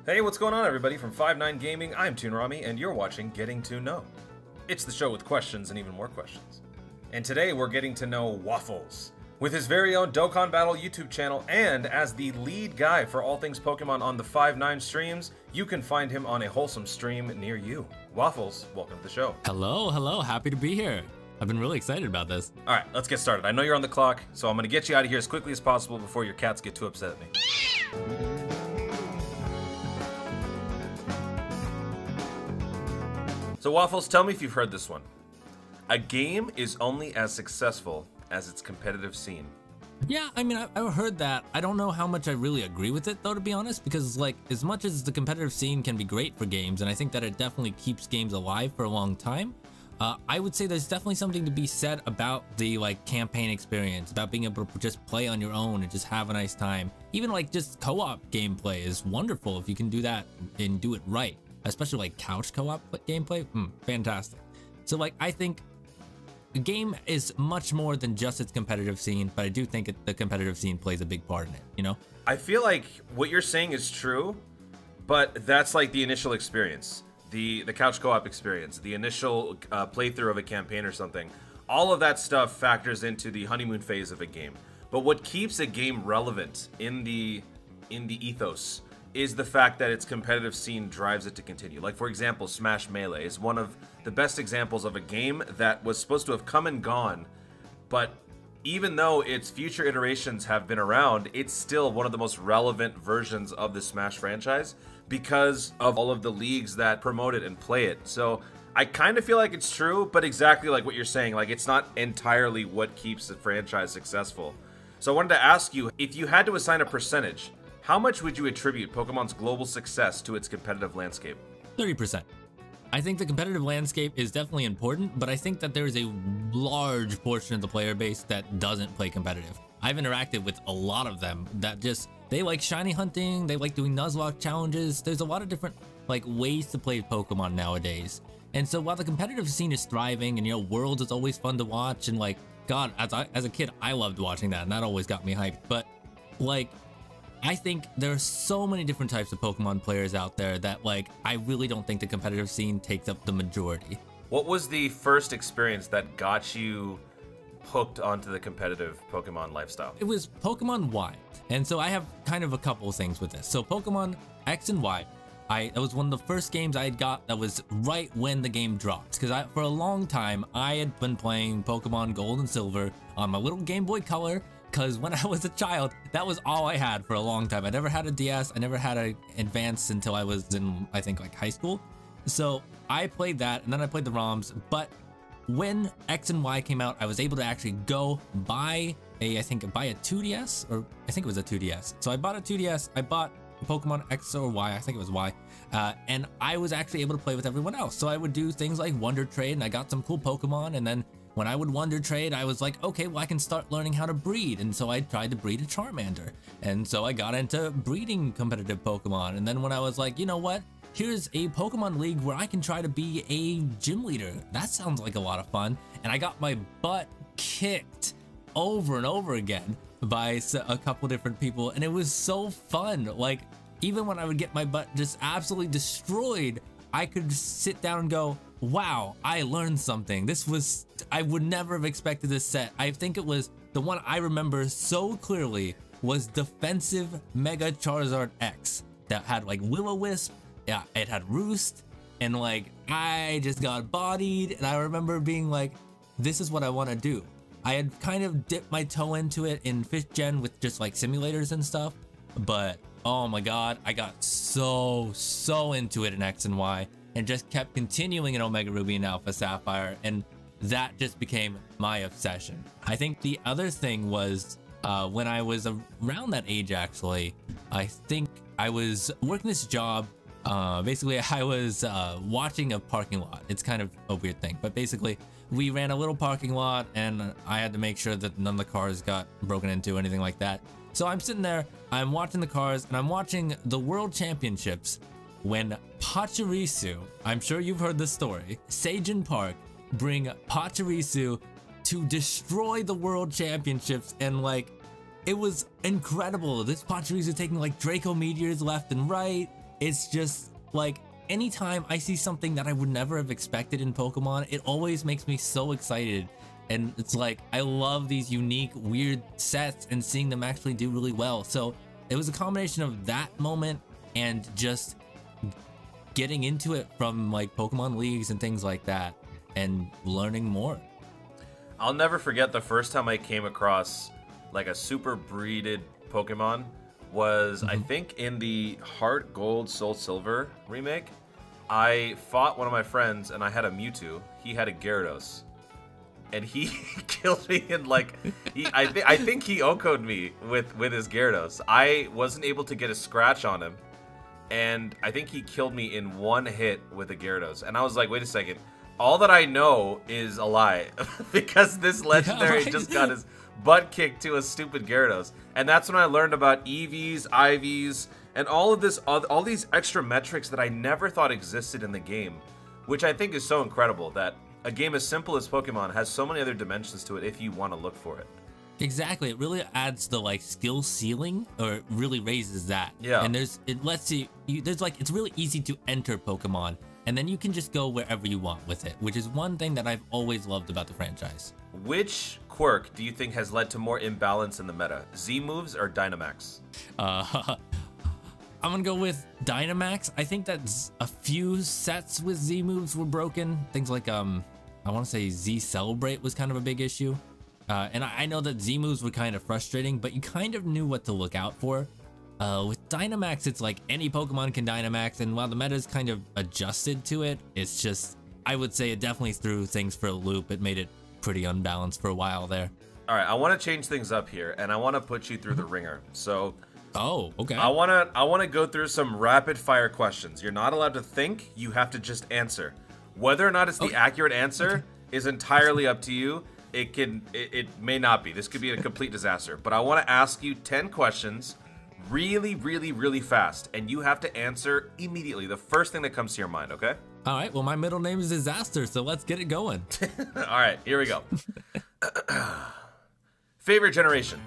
Hey, what's going on, everybody? From 5-9 Gaming, I'm Toon Rami, and you're watching Getting to Know. It's the show with questions and even more questions. And today we're getting to know Waffles. With his very own Dokkan Battle YouTube channel, and as the lead guy for all things Pokemon on the 5-9 streams, you can find him on a wholesome stream near you. Waffles, welcome to the show. Hello, happy to be here. I've been really excited about this. Alright, let's get started. I know you're on the clock, so I'm gonna get you out of here as quickly as possible before your cats get too upset at me. So Waffles, tell me if you've heard this one. A game is only as successful as its competitive scene. Yeah, I mean, I've heard that. I don't know how much I really agree with it, though, to be honest, because, like, as much as the competitive scene can be great for games, and I think that it definitely keeps games alive for a long time, I would say there's definitely something to be said about the, like, campaign experience, about being able to just play on your own and just have a nice time. Even, like, just co-op gameplay is wonderful if you can do that and do it right. Especially like couch co-op gameplay, fantastic. So like I think the game is much more than just its competitive scene, but I do think the competitive scene plays a big part in it, you know? I feel like what you're saying is true, but that's like the initial experience, the couch co-op experience, the initial playthrough of a campaign or something. All of that stuff factors into the honeymoon phase of a game. But what keeps a game relevant in the ethos is the fact that its competitive scene drives it to continue. Like, for example, Smash Melee is one of the best examples of a game that was supposed to have come and gone, but even though its future iterations have been around, it's still one of the most relevant versions of the Smash franchise because of all of the leagues that promote it and play it. So I kind of feel like it's true, but exactly like what you're saying, like it's not entirely what keeps the franchise successful. So I wanted to ask you, if you had to assign a percentage, how much would you attribute Pokemon's global success to its competitive landscape? 30%. I think the competitive landscape is definitely important, but I think that there is a large portion of the player base that doesn't play competitive. I've interacted with a lot of them that they like shiny hunting, they like doing Nuzlocke challenges. There's a lot of different like ways to play Pokemon nowadays. And so while the competitive scene is thriving and, you know, Worlds is always fun to watch, and like, God, as a kid, I loved watching that and that always got me hyped. But like, I think there are so many different types of Pokemon players out there that, like, I really don't think the competitive scene takes up the majority. What was the first experience that got you hooked onto the competitive Pokemon lifestyle? It was Pokemon Y. And so I have kind of a couple of things with this. So Pokemon X and Y, that was one of the first games I had got that was right when the game dropped. Because for a long time, I had been playing Pokemon Gold and Silver on my little Game Boy Color. Because when I was a child, that was all I had for a long time. I never had a DS. I never had an Advance until I was in, I think, like high school. So I played that, and then I played the ROMs. But when X and Y came out, I was able to actually go buy a 2DS, or I think it was a 2DS. So I bought a 2DS. I bought Pokemon X or Y. I think it was Y. And I was actually able to play with everyone else. So I would do things like Wonder Trade, and I got some cool Pokemon, and then when I would Wonder Trade, I was like, okay, well, I can start learning how to breed. And so I tried to breed a Charmander. And so I got into breeding competitive Pokemon. And then when I was like, you know what? Here's a Pokemon League where I can try to be a gym leader. That sounds like a lot of fun. And I got my butt kicked over and over again by a couple different people. And it was so fun. Like, even when I would get my butt just absolutely destroyed, I could sit down and go, wow, I learned something. I would never have expected this set. I think it was the one I remember so clearly was Defensive Mega Charizard X that had like Will-O-Wisp, yeah, it had Roost, and like I just got bodied, and I remember being like, this is what I want to do. I had kind of dipped my toe into it in 5th gen with just like simulators and stuff, but oh my god, I got so into it in X and Y. And just kept continuing in Omega Ruby and Alpha Sapphire, and that just became my obsession. I think the other thing was when I was around that age, actually, I think I was working this job. Basically, I was watching a parking lot. It's kind of a weird thing, but basically, we ran a little parking lot, and I had to make sure that none of the cars got broken into or anything like that. So I'm sitting there, I'm watching the cars, and I'm watching the World Championships when Pachirisu, I'm sure you've heard this story, Seijin Park bring Pachirisu to destroy the World Championships, and like, it was incredible. This Pachirisu taking like Draco Meteors left and right, it's just like anytime I see something that I would never have expected in Pokemon, it always makes me so excited. And it's like, I love these unique, weird sets and seeing them actually do really well. So it was a combination of that moment and just getting into it from like Pokemon leagues and things like that and learning more. I'll never forget the first time I came across like a super breeded Pokemon was I think in the Heart Gold Soul Silver remake. I fought one of my friends and I had a Mewtwo. He had a Gyarados. And he killed me in like I think he OHKO'd me with his Gyarados. I wasn't able to get a scratch on him. And I think he killed me in one hit with a Gyarados. And I was like, wait a second. All that I know is a lie. Because this legendary just got his butt kicked to a stupid Gyarados. And that's when I learned about EVs, IVs, and all these extra metrics that I never thought existed in the game. Which I think is so incredible that a game as simple as Pokemon has so many other dimensions to it if you want to look for it. Exactly, it really adds the like skill ceiling, or it really raises that. Yeah. And it lets you there's like, it's really easy to enter Pokemon, and then you can just go wherever you want with it, which is one thing that I've always loved about the franchise. Which quirk do you think has led to more imbalance in the meta? Z moves or Dynamax? I'm gonna go with Dynamax. I think that a few sets with Z moves were broken. Things like I want to say Z Celebrate was kind of a big issue. And I know that Z moves were kind of frustrating, but you kind of knew what to look out for. With Dynamax, it's like any Pokemon can Dynamax, and while the meta's kind of adjusted to it, it's just, I would say it definitely threw things for a loop. It made it pretty unbalanced for a while there. All right, I want to change things up here, and I want to put you through the ringer. So, oh, okay. I want to go through some rapid fire questions. You're not allowed to think. You have to just answer. Whether or not it's the accurate answer is entirely up to you. It may not be. This could be a complete disaster. But I want to ask you 10 questions really, really, really fast. And you have to answer immediately. The first thing that comes to your mind, okay? All right. Well, my middle name is Disaster, so let's get it going. All right. Here we go. Favorite generation?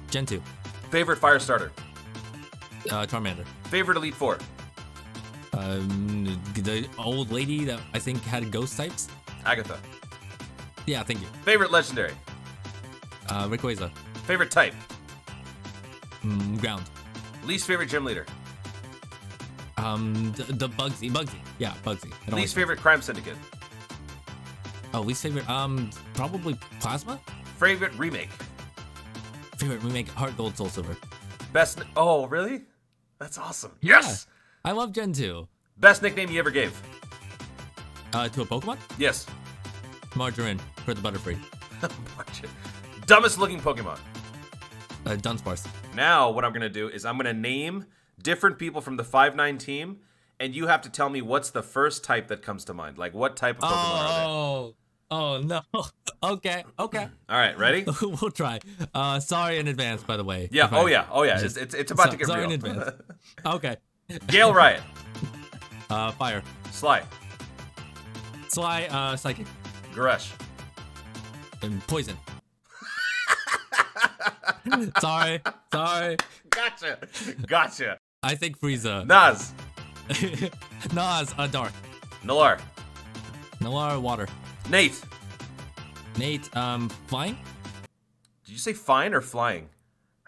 Gen 2. Favorite fire starter? Charmander. Favorite Elite Four? The old lady that I think had ghost types. Agatha. Yeah, thank you. Favorite legendary? Rayquaza. Favorite type? Ground. Least favorite gym leader? The Bugsy. Yeah, Bugsy. Least favorite crime syndicate? Oh, least favorite, probably Plasma? Favorite remake? Favorite remake, Heart Gold Soul Silver. Best, oh, really? That's awesome. Yes! Yeah, I love Gen 2. Best nickname you ever gave? To a Pokemon? Yes. Margarine, for the Butterfree. Dumbest looking Pokemon? Dunsparce. Now, what I'm going to do is I'm going to name different people from the 5-9 team, and you have to tell me what's the first type that comes to mind. Like, what type of Pokemon are they? Oh, no. Okay. All right, ready? We'll try. Sorry in advance, by the way. Yeah, oh yeah. It's about to get real. Sorry in advance. Okay. Gale Riot. Fire. Sly. Psychic. Goresh. And Poison. Sorry. Gotcha. I think Frieza. Naz. Nas, Dark. Nalar. Water. Nate, Flying? Did you say fine or flying?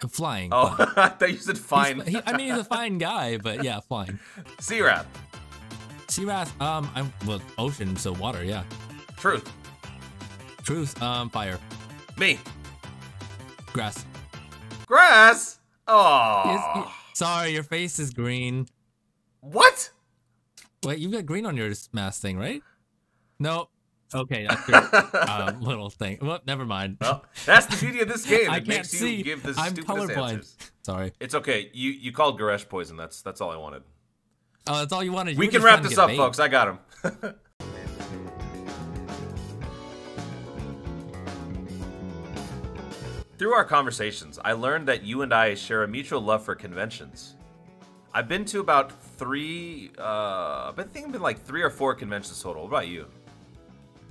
Flying. Oh, I thought you said fine. He's a fine guy, but yeah, flying. Seawrath. Well, ocean, so water, yeah. Truth. Fire. Me. Grass. Oh. Sorry, your face is green. What? Wait, you've got green on your mask thing, right? Nope. Okay, that's your little thing. Well, never mind. Well, that's the beauty of this game. I It can't makes see. you give the I'm stupidest colorblind. answers. Sorry. It's okay. You called Goresh poison. That's all I wanted. Oh, that's all you wanted. We can wrap this up, folks. I got him. Through our conversations, I learned that you and I share a mutual love for conventions. I've been to about three or 4 conventions total. What about you?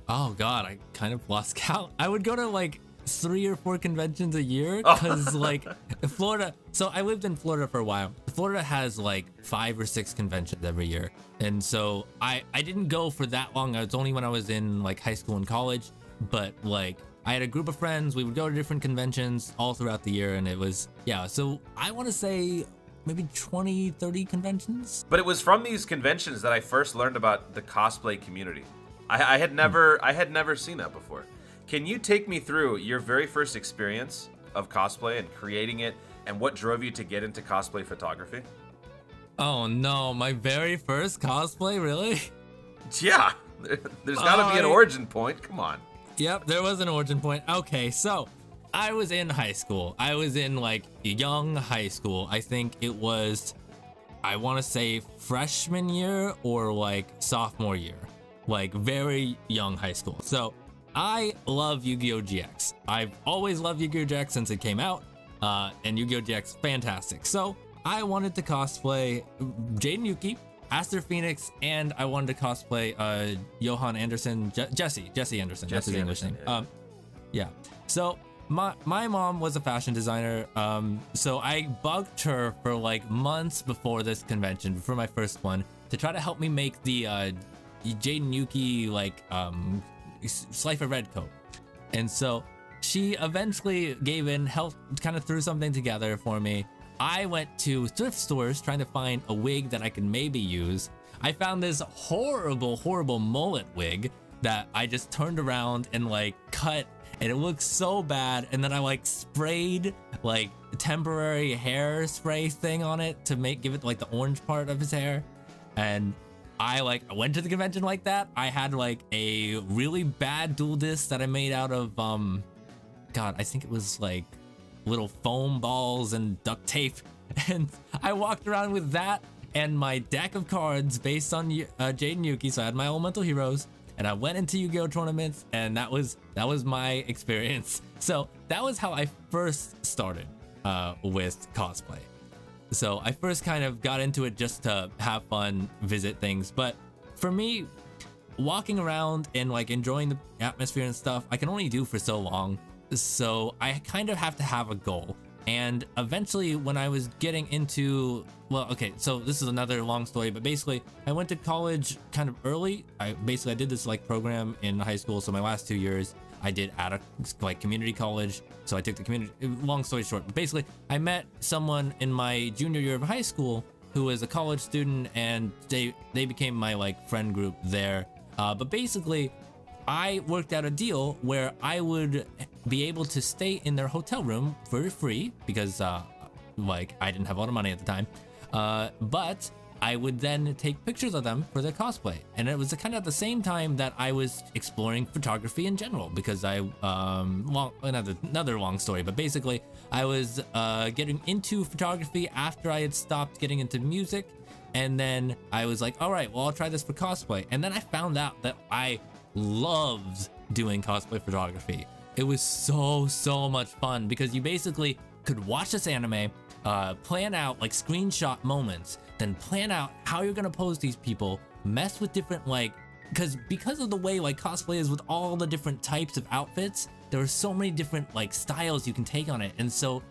Oh God, I kind of lost count. I would go to like 3 or 4 conventions a year Oh. because like Florida. So I lived in Florida for a while. Florida has like 5 or 6 conventions every year, and so I didn't go for that long. It's only when I was in like high school and college, but like I had a group of friends. We would go to different conventions all throughout the year, and it was, yeah. So I want to say maybe 20, 30 conventions. But it was from these conventions that I first learned about the cosplay community. I had never seen that before. Can you take me through your very first experience of cosplay and creating it, and what drove you to get into cosplay photography? Oh no, my very first cosplay, really? Yeah, there's got to be an origin point. Come on. Yep, there was an origin point. Okay, so I was in high school. I was in like young high school. I think it was, I want to say freshman year or like sophomore year, like very young high school. So I love Yu-Gi-Oh! GX. I've always loved Yu-Gi-Oh! GX since it came out, and Yu-Gi-Oh! GX, fantastic. So I wanted to cosplay Jaden Yuki, Aster Phoenix, and I wanted to cosplay Johan Anderson, Jesse Anderson. That's his English name. Yeah. So my mom was a fashion designer, so I bugged her for like months before this convention, before my first one, to try to help me make the Jaden Yuki like Slifer Red coat. And so she eventually gave in, helped, kind of threw something together for me. I went to thrift stores trying to find a wig that I could maybe use. I found this horrible mullet wig that I just turned around and like cut, and it looked so bad. And then I like sprayed like a temporary hairspray thing on it to give it like the orange part of his hair. And I went to the convention like that. I had like a really bad dual disc that I made out of God, I think it was like little foam balls and duct tape, and I walked around with that and my deck of cards based on Jaden Yuki. So I had my elemental heroes, and I went into Yu-Gi-Oh! Tournaments, and that was my experience. So that was how I first started with cosplay. So I first kind of got into it just to have fun, visit things. But for me, walking around and like enjoying the atmosphere and stuff, I can only do for so long. So I kind of have to have a goal. And eventually when I was getting into, well, okay, so this is another long story, but basically I went to college kind of early. I did this like program in high school. So my last 2 years I did at a like community college. So I took the community, long story short, but basically I met someone in my junior year of high school who was a college student, and they became my like friend group there. But basically I worked out a deal where I would be able to stay in their hotel room for free because like I didn't have a lot of money at the time. But I would then take pictures of them for their cosplay. And it was kind of at the same time that I was exploring photography in general, because another long story, but basically I was getting into photography after I had stopped getting into music. And then I was like, all right, well, I'll try this for cosplay. And then I found out that I loved doing cosplay photography. It was so much fun because you basically could watch this anime, plan out like screenshot moments, then plan out how you're gonna pose these people, mess with different like, because of the way like cosplay is with all the different types of outfits, there are so many different like styles you can take on it. And so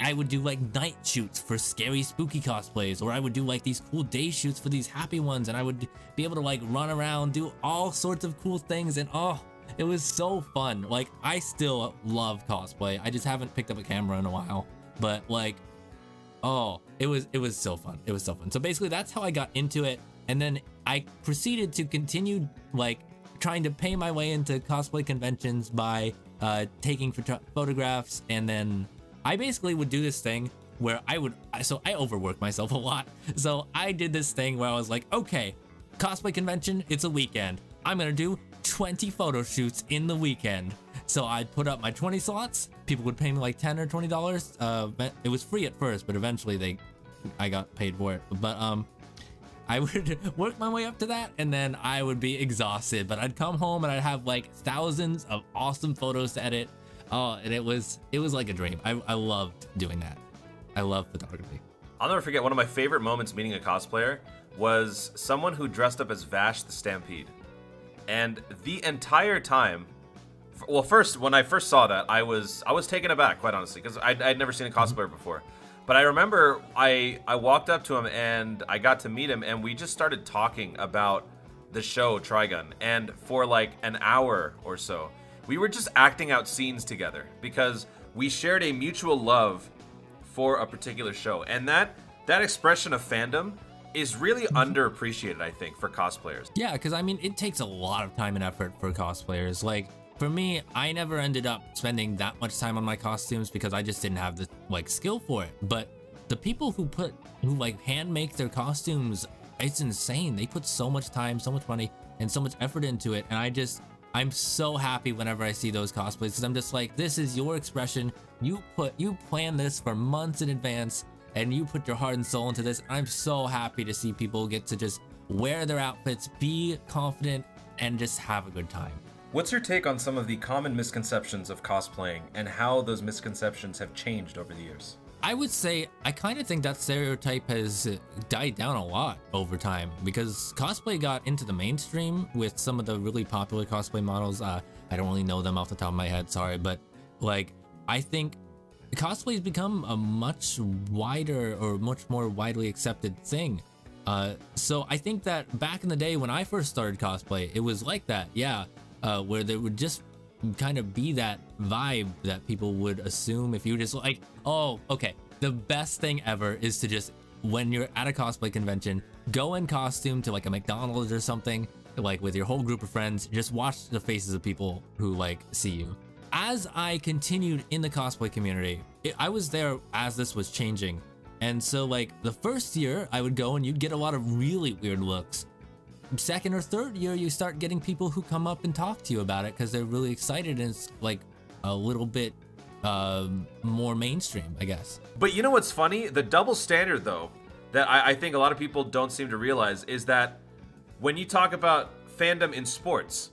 I would do like night shoots for scary spooky cosplays, or I would do like these cool day shoots for these happy ones, and I would be able to like run around, do all sorts of cool things, and oh, it was so fun. Like I still love cosplay. I just haven't picked up a camera in a while, but like, oh, it was so fun. It was so fun. So basically that's how I got into it. And then I proceeded to continue like trying to pay my way into cosplay conventions by taking photographs. And then I basically would do this thing where I overwork myself a lot. So I did this thing where I was like, okay, cosplay convention, it's a weekend. I'm gonna do 20 photo shoots in the weekend. So I'd put up my 20 slots. People would pay me like $10 or $20. It was free at first, but eventually I got paid for it. But I would work my way up to that, and then I would be exhausted. But I'd come home and I'd have like thousands of awesome photos to edit. Oh, and it was like a dream. I loved doing that. I love photography. I'll never forget, one of my favorite moments meeting a cosplayer was someone who dressed up as Vash the Stampede. And the entire time, Well, first, when I first saw that, I was taken aback, quite honestly, because I'd never seen a cosplayer before. But I remember I walked up to him and I got to meet him, and we just started talking about the show Trigun. And for like an hour or so, we were just acting out scenes together because we shared a mutual love for a particular show. And that expression of fandom is really underappreciated, I think, for cosplayers. Yeah, because I mean, it takes a lot of time and effort for cosplayers. Like, for me, I never ended up spending that much time on my costumes because I just didn't have the like skill for it. But the people who like hand make their costumes, it's insane. They put so much time, so much money, and so much effort into it. And I'm so happy whenever I see those cosplays because I'm just like, this is your expression. You plan this for months in advance and you put your heart and soul into this. I'm so happy to see people get to just wear their outfits, be confident, and just have a good time. What's your take on some of the common misconceptions of cosplaying and how those misconceptions have changed over the years? I would say I kind of think that stereotype has died down a lot over time because cosplay got into the mainstream with some of the really popular cosplay models. I don't really know them off the top of my head, sorry, but like I think cosplay has become a much wider or much more widely accepted thing. So I think that back in the day when I first started cosplay, it was like that, yeah. Where there would just kind of be that vibe that people would assume if you just like, oh, okay, the best thing ever is to just, when you're at a cosplay convention, go in costume to like a McDonald's or something, like with your whole group of friends, just watch the faces of people who like see you. As I continued in the cosplay community, I was there as this was changing. And so like the first year I would go and you'd get a lot of really weird looks. Second or third year, you start getting people who come up and talk to you about it because they're really excited and it's like a little bit more mainstream, I guess. But you know what's funny? The double standard, though, that I think a lot of people don't seem to realize is that when you talk about fandom in sports,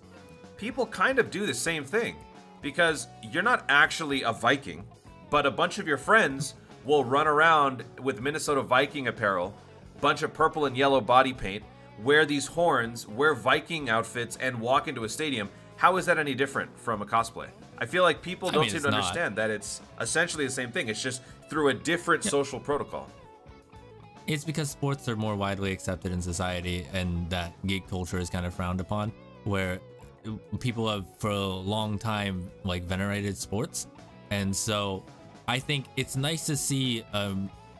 people kind of do the same thing because you're not actually a Viking, but a bunch of your friends will run around with Minnesota Viking apparel, bunch of purple and yellow body paint, wear these horns, wear Viking outfits, and walk into a stadium. How is that any different from a cosplay? I feel like people don't seem to understand that it's essentially the same thing. It's just through a different social protocol. It's because sports are more widely accepted in society and that geek culture is kind of frowned upon, where people have for a long time like venerated sports. And so I think it's nice to see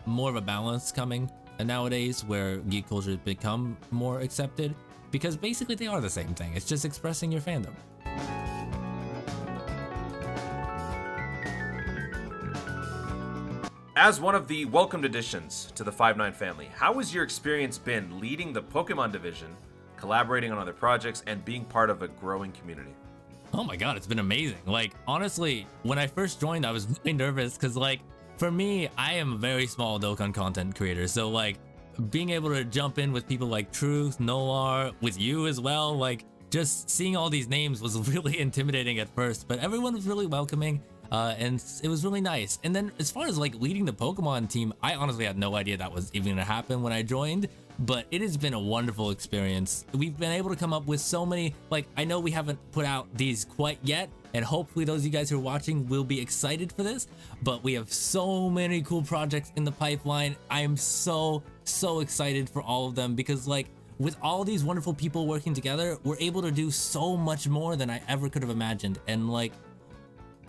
more of a balance coming nowadays where geek culture has become more accepted because basically they are the same thing. It's just expressing your fandom. As one of the welcomed additions to the 5-9 family, how has your experience been leading the Pokemon division, collaborating on other projects, and being part of a growing community? Oh my god, it's been amazing. Like, honestly, when I first joined, I was really nervous because, like, for me, I am a very small Dokkan content creator, so like being able to jump in with people like Truth, Noir, with you as well, like just seeing all these names was really intimidating at first, but everyone was really welcoming and it was really nice. And then as far as like leading the Pokemon team, I honestly had no idea that was even gonna happen when I joined, but it has been a wonderful experience. We've been able to come up with so many, like I know we haven't put out these quite yet, and hopefully those of you guys who are watching will be excited for this, but we have so many cool projects in the pipeline. I am so excited for all of them because like with all these wonderful people working together, we're able to do so much more than I ever could have imagined. And like,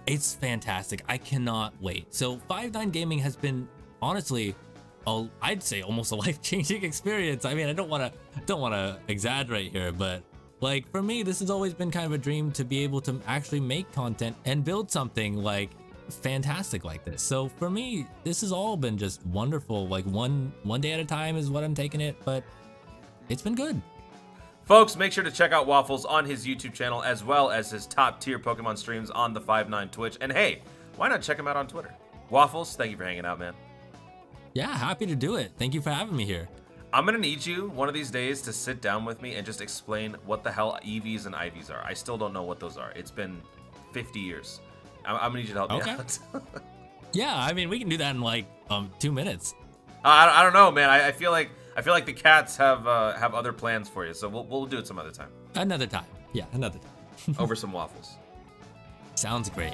it's fantastic. I cannot wait. So 5-9 Gaming has been honestly, I'd say almost a life-changing experience. I mean, I don't want to exaggerate here, but like for me, this has always been kind of a dream to be able to actually make content and build something like fantastic like this. So for me, this has all been just wonderful. Like one day at a time is what I'm taking it, but it's been good. Folks, make sure to check out Waffles on his YouTube channel as well as his top-tier Pokemon streams on the 5-9 Twitch. And hey, why not check him out on Twitter? Waffles, thank you for hanging out, man. Yeah, happy to do it. Thank you for having me here. I'm gonna need you one of these days to sit down with me and just explain what the hell EVs and IVs are. I still don't know what those are. It's been 50 years. I'm gonna need you to help me out. Yeah, I mean, we can do that in like 2 minutes. I don't know, man. I feel like the cats have other plans for you, so we'll do it some other time. Another time. Yeah, another time. Over some waffles. Sounds great.